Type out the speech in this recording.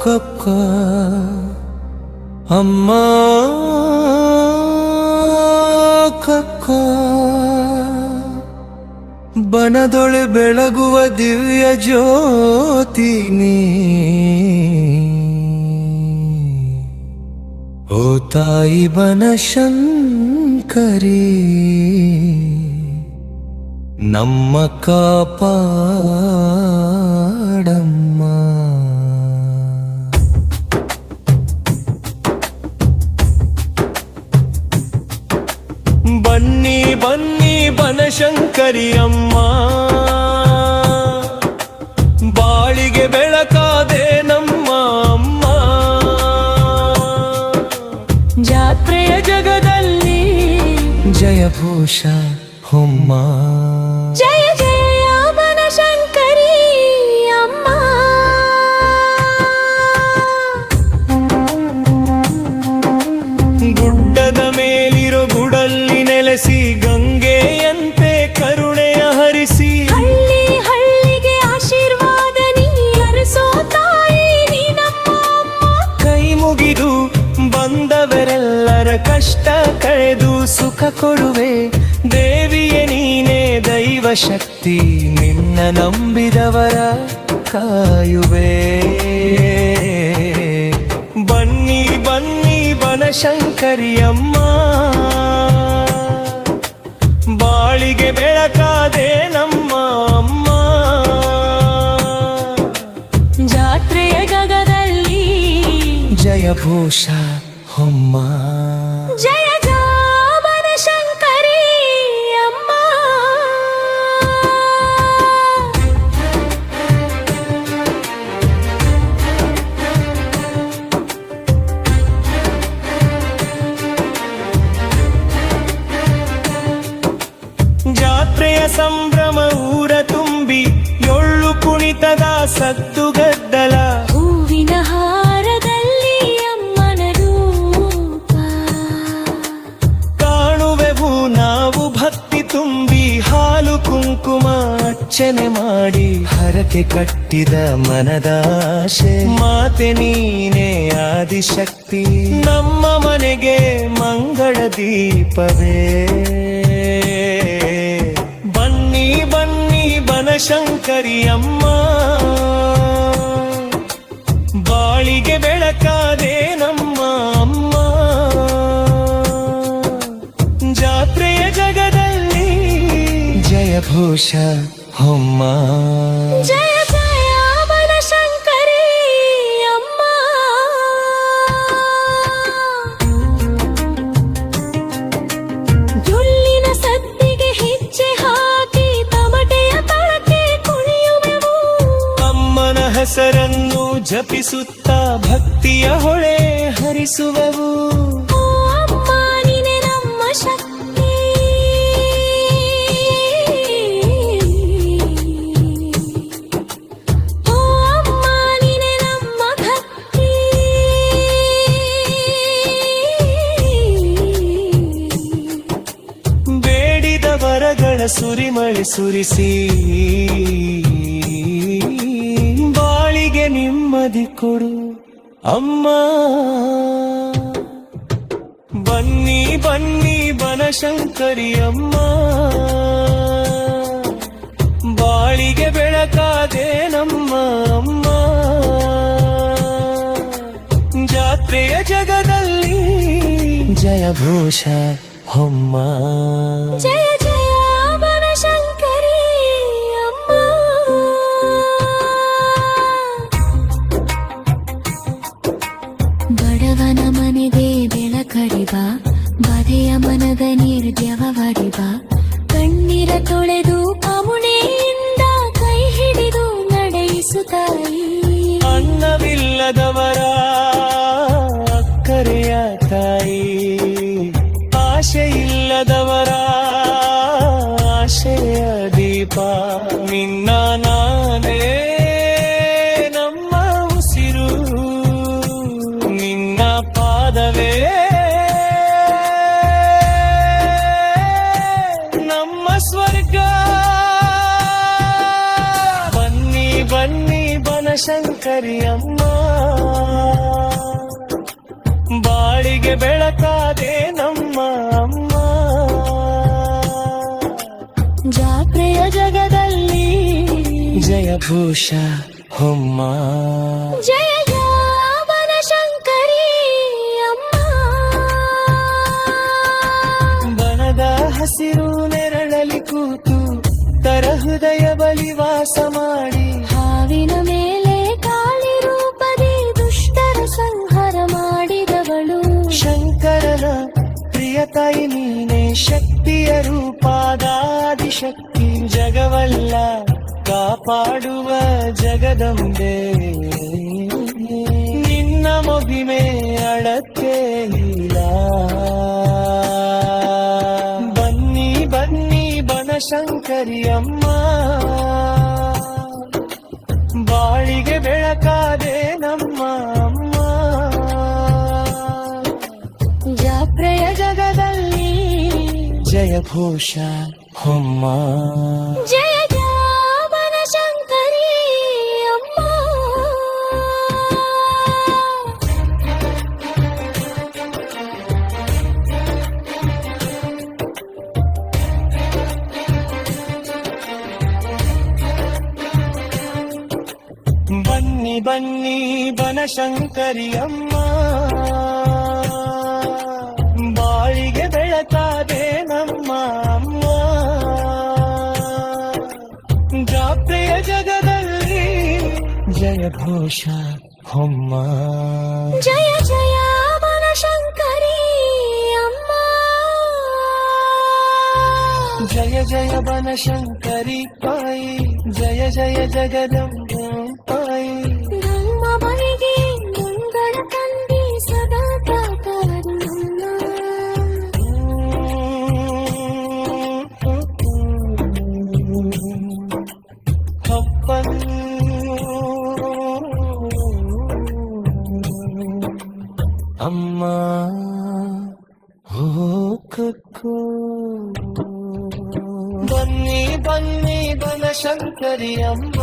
ಕಕ್ಕ ಅಮ್ಮ ಕಕ್ಕ ಬನದೊಳೆ ಬೆಳಗುವ ದಿವ್ಯ ಜ್ಯೋತಿ ನೀ ಓ ತಾಯಿ ಬನಶಂಕರಿ ನಮ್ಮ ಕಾಪಾಡಮ್ಮ. ಬನ್ನಿ ಬನ್ನಿ ಬನಶಂಕರಿ ಅಮ್ಮ, ಬಾಳಿಗೆ ಬೆಳಕಾದೆ ನಮ್ಮ ಅಮ್ಮ. ಜಾತ್ರೆಯ ಜಗದಲ್ಲಿ ಜಯಭೂಷ ಹೊಮ್ಮ. ಜಯ ಜಯ ಬನಶಂಕರಿ ಅಮ್ಮ. ಗುಡ್ಡದ ಮೇಲಿರೋ ಗುಡಲ್ಲಿ ನೆಲೆಸಿ ಗಂಗೆಯಂತೆ ಕರುಣೆಯ ಹರಿಸಿ ಹಳ್ಳಿ ಹಳ್ಳಿಗೆ ಆಶೀರ್ವಾದ ನೀ ಹರಿಸೋ ತಾಯಿ ನೀ ನಮ್ಮ ಅಮ್ಮ. ಕೈ ಮುಗಿದು ಬಂದವರೆಲ್ಲರ ಕಷ್ಟ ಕಳೆದು ಸುಖ ಕೊಡುವೆ ದೇವಿಯೇ ನೀನೇ ದೈವ ಶಕ್ತಿ, ನಿನ್ನ ನಂಬಿದವರ ಕಾಯುವೆ. ಬನ್ನಿ ಬನ್ನಿ ಬನಶಂಕರಿ ಅಮ್ಮ, ಬಾಳಿಗೆ ಬೆಳಕಾದೆ ನಮ್ಮ ಅಮ್ಮ. ಜಾತ್ರೆಯ ಗಗದಲ್ಲಿ ಜಯಭೂಷ ಹೊಮ್ಮ. ಜಯ ಜಯ ಬನಶಂಕರಿ ಅಮ್ಮ. ಜಾತ್ರೆಯ ಸಂಭ್ರಮ ಊರ ತುಂಬಿ ಎಳ್ಳು ಕುಣಿತದ ಸದ್ದು ಗದ್ದಲ, ಹೂವಿನ ಹಾರದಲ್ಲಿ ಅಮ್ಮನ ರೂಪ ಕಾಣುವೆವು ನಾವು ಭಕ್ತಿ ತುಂಬಿ ಹಾಲು ಕುಂಕುಮ ಅರ್ಚನೆ ಮಾಡಿ ಹರಕೆ ಕಟ್ಟಿದ ಮನದಾಶೆ. ಮಾತೆ ನೀನೇ ಆದಿಶಕ್ತಿ, ನಮ್ಮ ಮನೆಗೆ ಮಂಗಳ ದೀಪವೇ. ಬನ್ನಿ ಬನ್ನಿ ಬನಶಂಕರಿ ಅಮ್ಮ, ಬಾಳಿಗೆ ಬೆಳಕಾದೆ ನಮ್ಮ ಅಮ್ಮ. ಜಾತ್ರೆಯ ಜಗದಲ್ಲಿ ಜಯಭೂಷ ಹೊಮ್ಮ. ಜಯ ಜಯ ಬನಶಂಕರಿ ಅಮ್ಮ. ಜೊಲ್ಲಿನ ಸದ್ದಿಗೆ ಹೆಜ್ಜೆ ಹಾಕಿ ತಮಟೆಯ ತಳಕ್ಕೆ ಕುಣಿಯುವೆವು. ಅಮ್ಮನ ಹೆಸರನ್ನು ಜಪಿಸುತ್ತಾ ಭಕ್ತಿಯ ಹೊಳೆ ಹರಿಸುವೆವು. ಓ ಅಮ್ಮ ನೀನೆ ನಮ್ಮ ಶಕ್ತಿ, ಓ ಅಮ್ಮ ನೀನೆ ನಮ್ಮ ಭಕ್ತಿ. ಬೇಡಿದ ವರಗಳ ಸುರಿಮಳೆ ಸುರಿಸಿ ಬಾಳಿಗೆ ನೆಮ್ಮದಿ ಕೊಡು ಅಮ್ಮ. ಬನ್ನಿ ಬನ್ನಿ ಬನಶಂಕರಿ ಅಮ್ಮ, ಬಾಳಿಗೆ ಬೆಳಕಾದೆ ನಮ್ಮ ಅಮ್ಮ. ಜಾತ್ರೆಯ ಜಗದಲ್ಲಿ ಜಯಭೂಷ ಹೊಮ್ಮ. ಜಯ ಜಯ ಬನಶಂಕರಿ ಅಮ್ಮ. ಬಡವನ ಮನೆಗೆ ಬೆಳಕಡಿಬ, ಬರೆಯ ಮನದ ನಿರ್ದ್ಯವಡಿಬ. ಕಣ್ಣೀರ ತೊಳೆದು ಕಮುಣೆಯಿಂದ ಕೈ ಹಿಡಿದು ನಡೆಯಿಸು ತಾಯಿ. ಅನ್ನವಿಲ್ಲದವರ ಅಕ್ಕರೆಯ ತಾಯಿ, ಆಶೆ ಇಲ್ಲದವರ ಆಶೆಯ ದೀಪ. ನಿನ್ನ ನಾನೇ ನಮ್ಮ ಉಸಿರು, ನಿನ್ನ ಪಾದವೇ ನಮ್ಮ ಸ್ವರ್ಗ. ಬನ್ನಿ ಬನ್ನಿ ಬನಶಂಕರಿ ಅಮ್ಮ. ಬಾಳಿಗೆ ಬೆಳಕಾದೆ ನಮ್ಮ ಅಮ್ಮ. ಜಾತ್ರೆಯ ಜಗದಲ್ಲಿ ಜಯಭೂಷ ಹೊಮ್ಮ. ಜಯ ಬನಶಂಕರಿ ಅಮ್ಮ. ಬನದ ಹಸಿರು ನೆರಳಲಿ ಕೂತು ತರಹೃದಯ ಬಲಿ ವಾಸ ಮಾಡಿ, ಹಾವಿನ ಮೇಲೆ ಕಾಳಿ ರೂಪದಿ ದುಷ್ಟರ ಸಂಹಾರ ಮಾಡಿದವಳು. ಶಂಕರನ ಪ್ರಿಯ ತಾಯಿ ನೀನೆ, ಶಕ್ತಿಯ ರೂಪಾದಾದಿಶಕ್ತಿ. ಜಗವಲ್ಲ ಕಾಪಾಡುವ ಜಗದಂಬೆ, ನಿನ್ನ ಮೊಗಿಮೆ ಅಳತೆ ಇಲ್ಲ. ಬನ್ನಿ ಬನ್ನಿ ಬನಶಂಕರಿ ಅಮ್ಮ, ಬಾಳಿಗೆ ಬೆಳಕಾದೆ ನಮ್ಮ ಅಮ್ಮ. ಜಾತ್ರೆಯ ಜಗದಲ್ಲಿ ಜಯಘೋಷ ಹೊಮ್ಮ. ಜಯ ಬನಶಂಕರಿ ಅಮ್ಮ. ಬನ್ನಿ ಬನ್ನಿ ಬನಶಂಕರಿ ಅಮ್ಮ, ಬಾಳಿಗೆ ಬೆಳಕಾದೆ ನಮ್ಮ ಅಮ್ಮ. ಜಾತ್ರೆಯ ಜಗದಲ್ಲಿ ಜಯಘೋಷ ಹೊಮ್ಮ. ಜಯ ಜಯ ಬನಶಂಕರಿ ಅಮ್ಮ. ಜಯ ಜಯ ಬನಶಂಕರಿ ತಾಯಿ, ಜಯ ಜಯ ಜಗದಂಬೆ ತಾಯಿ. ನಮ್ಮ ಮನೆಗೆ ಮಂಗಳ ತಂದೆ ಸದಾ ಕಾಪಾಡು ನಮ್ಮ. ಅಮ್ಮ ಹೋ ಕುಕ್ಕು. ಬನ್ನಿ ಬನ್ನಿ ಬನಶಂಕರಿ ಅಮ್ಮ.